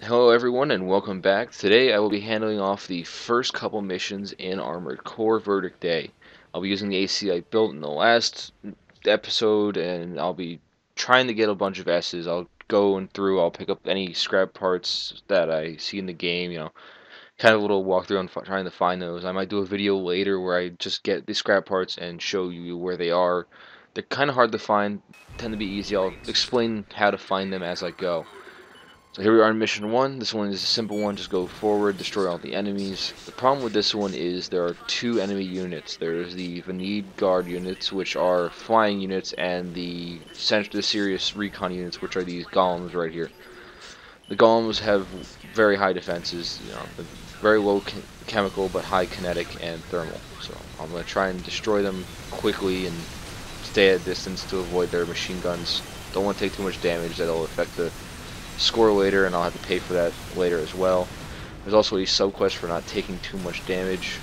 Hello everyone and welcome back. Today I will be handling off the first couple missions in Armored Core Verdict Day. I'll be using the AC I built in the last episode and I'll be trying to get a bunch of S's. I'll go and through, I'll pick up any scrap parts that I see in the game, kind of a little walkthrough on trying to find those. I might do a video later where I just get the scrap parts and show you where they are. They're kind of hard to find, tend to be easy. I'll explain how to find them as I go. So here we are in mission 1. This one is a simple one, just go forward, destroy all the enemies. The problem with this one is there are two enemy units. There's the Vanid Guard units, which are flying units, and the serious recon units, which are these golems right here. The golems have very high defenses, very low chemical but high kinetic and thermal. So I'm going to try and destroy them quickly and stay at a distance to avoid their machine guns. Don't want to take too much damage, that'll affect the score later, and I'll have to pay for that later as well. There's also a sub-quest for not taking too much damage,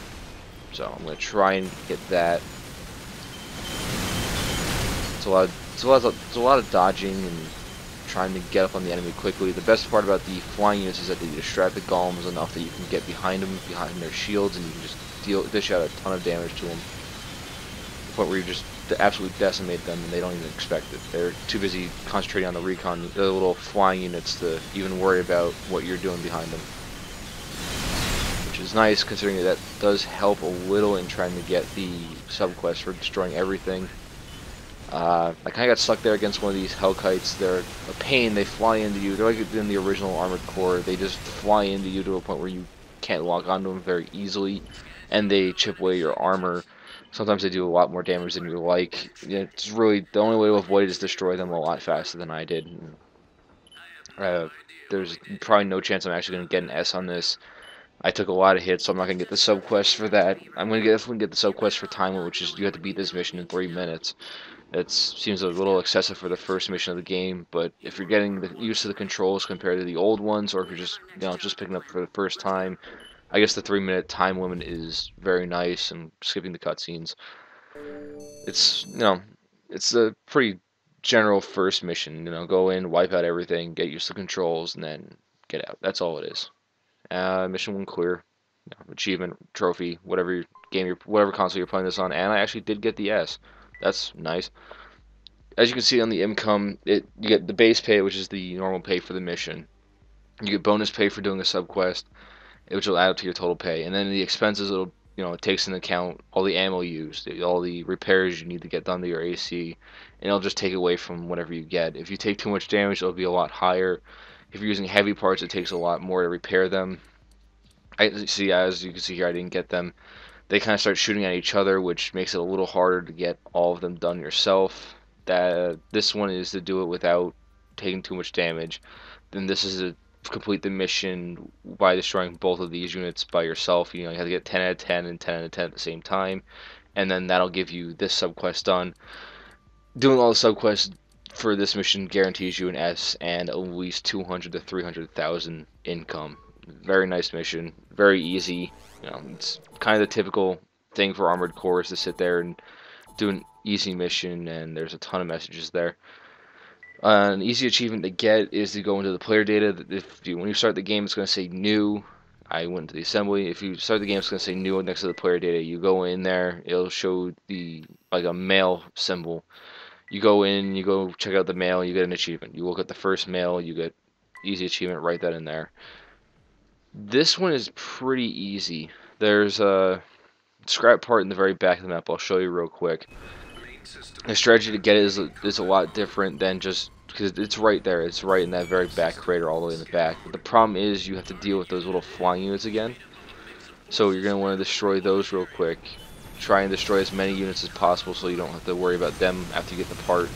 so I'm going to try and get that. It's a lot of dodging and trying to get up on the enemy quickly. The best part about the flying units is that they distract the golems enough that you can get behind them, behind their shields, and you can just dish out a ton of damage to them. To the point where you just absolutely decimate them and they don't even expect it. They're too busy concentrating on the recon, the little flying units, to even worry about what you're doing behind them. Which is nice, considering that does help a little in trying to get the subquest for destroying everything. I kind of got stuck there against one of these Hellkites. They're a pain. They fly into you. They're like in the original Armored Core. They just fly into you to a point where you can't lock onto them very easily, and they chip away your armor. Sometimes they do a lot more damage than you like. It's really the only way to avoid it is destroy them a lot faster than I did. There's probably no chance I'm actually going to get an S on this. I took a lot of hits, so I'm not going to get the subquest for that. I'm going to definitely get the subquest for time, which is you have to beat this mission in 3 minutes. It seems a little excessive for the first mission of the game, but if you're getting used to the controls compared to the old ones, or if you're just picking up for the first time, I guess the 3-minute time limit is very nice, and skipping the cutscenes. It's a pretty general first mission. Go in, wipe out everything, get used to the controls, and then get out. That's all it is. Mission 1 clear. Achievement, trophy, whatever console you're playing this on, and I actually did get the S. That's nice. As you can see on the income, you get the base pay, which is the normal pay for the mission. You get bonus pay for doing a subquest, which will add up to your total pay. And then the expenses, it takes into account all the ammo used, all the repairs you need to get done to your AC, and it'll just take away from whatever you get. If you take too much damage, it'll be a lot higher. If you're using heavy parts, it takes a lot more to repair them. As you can see here, I didn't get them. They kind of start shooting at each other, which makes it a little harder to get all of them done yourself. This one is to do it without taking too much damage. Then this is to complete the mission by destroying both of these units by yourself. You have to get 10 out of 10 and 10 out of 10 at the same time, and then that'll give you this subquest done. Doing all the subquests for this mission guarantees you an S and at least 200 to 300,000 income. Very nice mission, very easy. It's kind of the typical thing for Armored Core is to sit there and do an easy mission, and there's a ton of messages there. An easy achievement to get is to go into the player data. When you start the game, it's going to say new. I went into the assembly. If you start the game, it's going to say new next to the player data. You go in there, it'll show like a mail symbol. You go in, you go check out the mail, you get an achievement. You look at the first mail, you get easy achievement, write that in there. This one is pretty easy. There's a scrap part in the very back of the map. I'll show you real quick. The strategy to get it is a lot different than just because it's right there. It's right in that very back crater, all the way in the back. But the problem is you have to deal with those little flying units again. So you're gonna want to destroy those real quick. Try and destroy as many units as possible, so you don't have to worry about them after you get the part.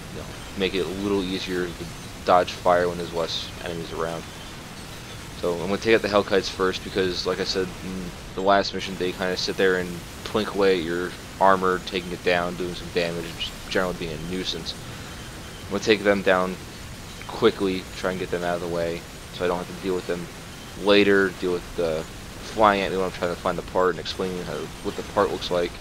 Make it a little easier to dodge fire when there's less enemies around. So I'm going to take out the Hellkites first because, like I said in the last mission, they kind of sit there and plink away at your armor, taking it down, doing some damage, and just generally being a nuisance. I'm going to take them down quickly, try and get them out of the way, so I don't have to deal with them later, deal with the flying at me when I'm trying to find the part and explaining what the part looks like.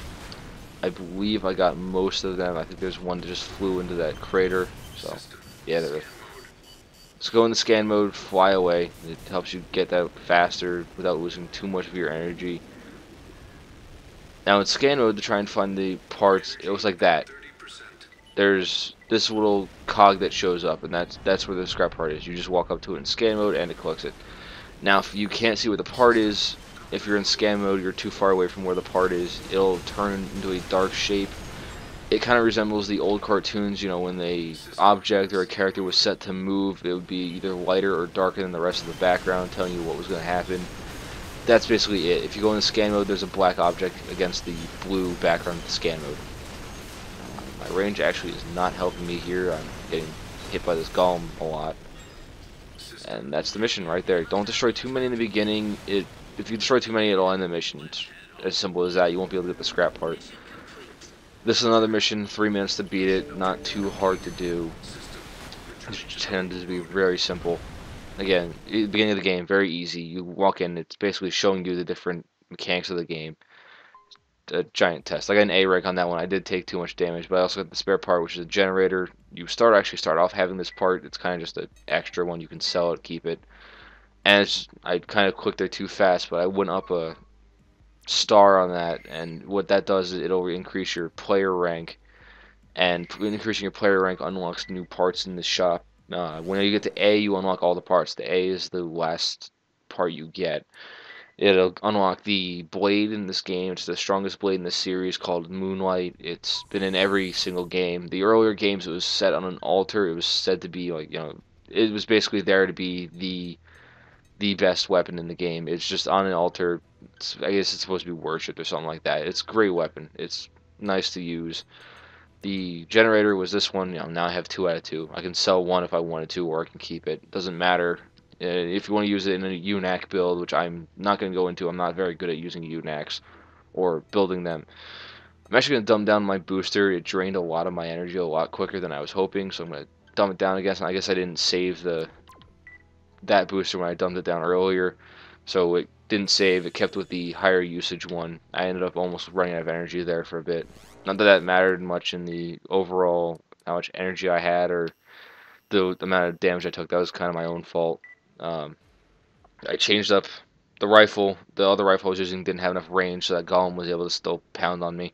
I believe I got most of them. I think there's one that just flew into that crater, so yeah, there is. So go into scan mode, fly away. It helps you get that faster without losing too much of your energy. Now in scan mode, to try and find the parts, it was like that. There's this little cog that shows up, and that's where the scrap part is. You just walk up to it in scan mode, and it collects it. Now, if you can't see what the part is, if you're in scan mode, you're too far away from where the part is, it'll turn into a dark shape. It kind of resembles the old cartoons, you know, when the object or a character was set to move, it would be either lighter or darker than the rest of the background, telling you what was going to happen. That's basically it. If you go into scan mode, there's a black object against the blue background of the scan mode. My range actually is not helping me here. I'm getting hit by this golem a lot. And that's the mission right there. Don't destroy too many in the beginning. If you destroy too many, it'll end the mission. It's as simple as that. You won't be able to get the scrap part. This is another mission, 3 minutes to beat it. Not too hard to do. It tends to be very simple. Again, at the beginning of the game, very easy. You walk in, it's basically showing you the different mechanics of the game. A giant test. I got an A rank on that one. I did take too much damage, but I also got the spare part, which is a generator. You actually start off having this part. It's kind of just an extra one. You can sell it, keep it. And I kind of clicked there too fast, but I went up a star on that, and what that does is it'll increase your player rank, and increasing your player rank unlocks new parts in the shop. When you get to A, you unlock all the parts. The A is the last part you get. It'll unlock the blade in this game. It's the strongest blade in the series, called Moonlight. It's been in every single game. The earlier games, it was set on an altar. It was said to be like, you know, it was basically there to be the best weapon in the game. It's just on an altar. I guess it's supposed to be worshipped or something like that. It's a great weapon. It's nice to use. The generator was this one. You know, now I have 2 out of 2. I can sell one if I wanted to, or I can keep it. Doesn't matter. If you want to use it in a UNAC build, which I'm not going to go into, I'm not very good at using UNACs or building them. I'm actually going to dumb down my booster. It drained a lot of my energy a lot quicker than I was hoping, so I'm going to dumb it down again. I guess I didn't save that booster when I dumped it down earlier, so it didn't save. It kept with the higher usage one. I ended up almost running out of energy there for a bit. Not that that mattered much in the overall how much energy I had or the amount of damage I took. That was kind of my own fault. I changed up the rifle. The other rifle I was using didn't have enough range, so that golem was able to still pound on me.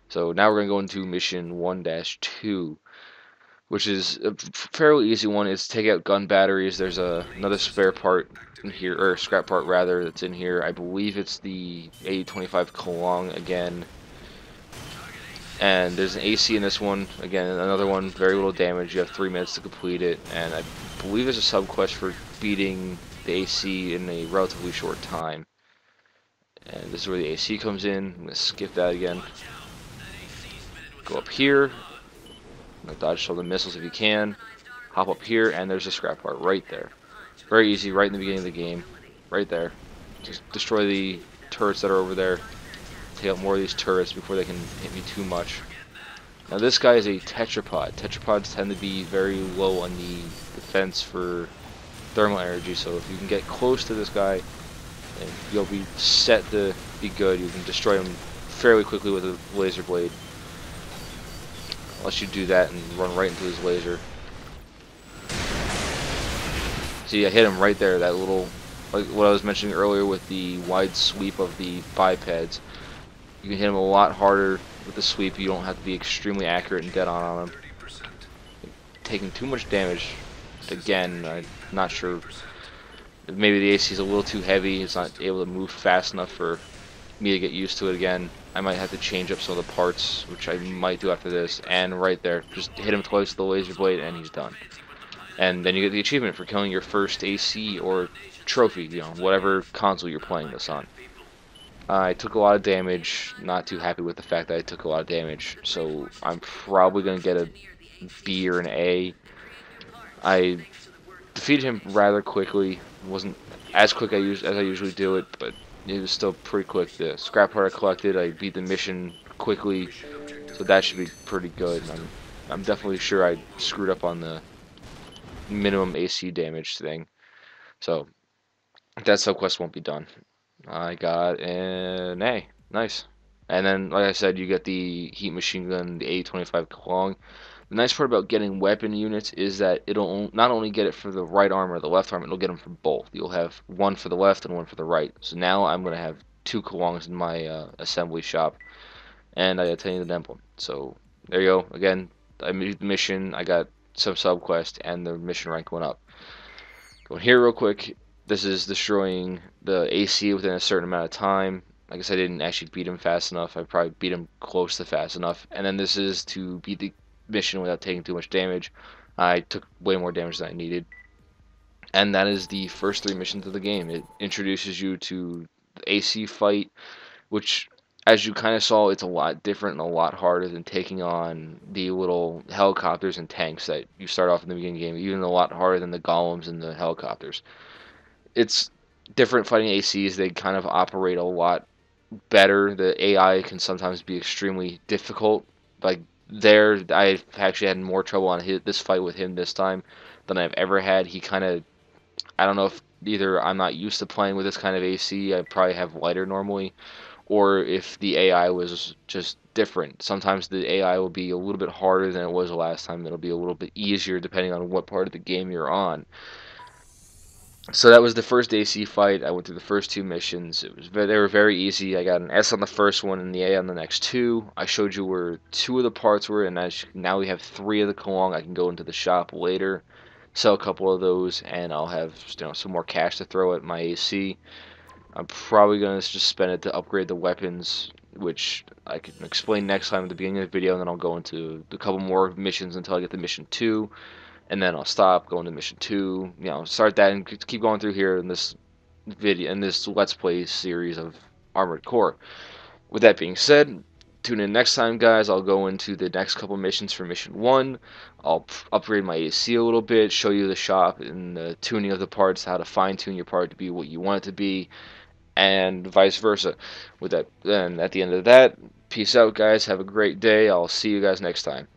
So now we're going to go into mission 1-2, which is a fairly easy one. It's take out gun batteries. There's another spare part in here, or scrap part rather, that's in here. I believe it's the A25 Kalong again. And there's an AC in this one. Again, another one, very little damage. You have 3 minutes to complete it. And I believe there's a sub-quest for beating the AC in a relatively short time. And this is where the AC comes in. I'm going to skip that again. Go up here. Dodge all the missiles if you can. Hop up here, and there's a scrap part right there. Very easy, right in the beginning of the game. Right there. Just destroy the turrets that are over there. Take out more of these turrets before they can hit me too much. Now this guy is a tetrapod. Tetrapods tend to be very low on the defense for thermal energy, so if you can get close to this guy, and you'll be set to be good. You can destroy him fairly quickly with a laser blade. Unless you do that and run right into his laser. See, I hit him right there, that little, like what I was mentioning earlier with the wide sweep of the bipeds. You can hit him a lot harder with the sweep. You don't have to be extremely accurate and dead on him. Taking too much damage. Again, I'm not sure. Maybe the AC is a little too heavy. It's not able to move fast enough for me to get used to it again. I might have to change up some of the parts, which I might do after this. And right there, just hit him twice with the laser blade, and he's done. And then you get the achievement for killing your first AC or trophy, you know, whatever console you're playing this on. I took a lot of damage. Not too happy with the fact that I took a lot of damage, so I'm probably going to get a B or an A. I defeated him rather quickly. It wasn't as quick as I usually do it, but it was still pretty quick. The scrap part I collected, I beat the mission quickly, so that should be pretty good. I'm definitely sure I screwed up on the minimum AC damage thing, so that subquest won't be done. I got an A. Nice. And then, like I said, you get the heat machine gun, the A25 Kalong. The nice part about getting weapon units is that it'll not only get it for the right arm or the left arm, it'll get them for both. You'll have one for the left and one for the right. So now I'm going to have two Kalongs in my assembly shop, and I attained an emblem. So there you go. Again, I made the mission, I got some subquest, and the mission rank went up. Going here real quick. This is destroying the AC within a certain amount of time. I guess I didn't actually beat him fast enough. I probably beat him close to fast enough. And then this is to beat the mission without taking too much damage. I took way more damage than I needed. And that is the first three missions of the game. It introduces you to the AC fight, which, as you kind of saw, it's a lot different and a lot harder than taking on the little helicopters and tanks that you start off in the beginning of the game. Even a lot harder than the golems and the helicopters. It's different fighting ACs. They kind of operate a lot better. The AI can sometimes be extremely difficult. Like there, I've actually had more trouble on this fight with him this time than I've ever had. He kind of, I don't know if either I'm not used to playing with this kind of AC. I probably have lighter normally, or if the AI was just different. Sometimes the AI will be a little bit harder than it was the last time. It'll be a little bit easier depending on what part of the game you're on. So that was the first AC fight. I went through the first two missions. They were very easy. I got an S on the first one and the A on the next two. I showed you where two of the parts were, and now we have three of the Kalong. I can go into the shop later, sell a couple of those, and I'll have some more cash to throw at my AC. I'm probably gonna just spend it to upgrade the weapons, which I can explain next time at the beginning of the video, and then I'll go into a couple more missions until I get to mission 2, and then I'll stop, go into mission 2, start that and keep going through here in this video, in this Let's Play series of Armored Core. With that being said, tune in next time, guys. I'll go into the next couple missions for mission 1. I'll upgrade my AC a little bit, show you the shop and the tuning of the parts, how to fine-tune your part to be what you want it to be, and vice versa. With that, then at the end of that, peace out, guys. Have a great day. I'll see you guys next time.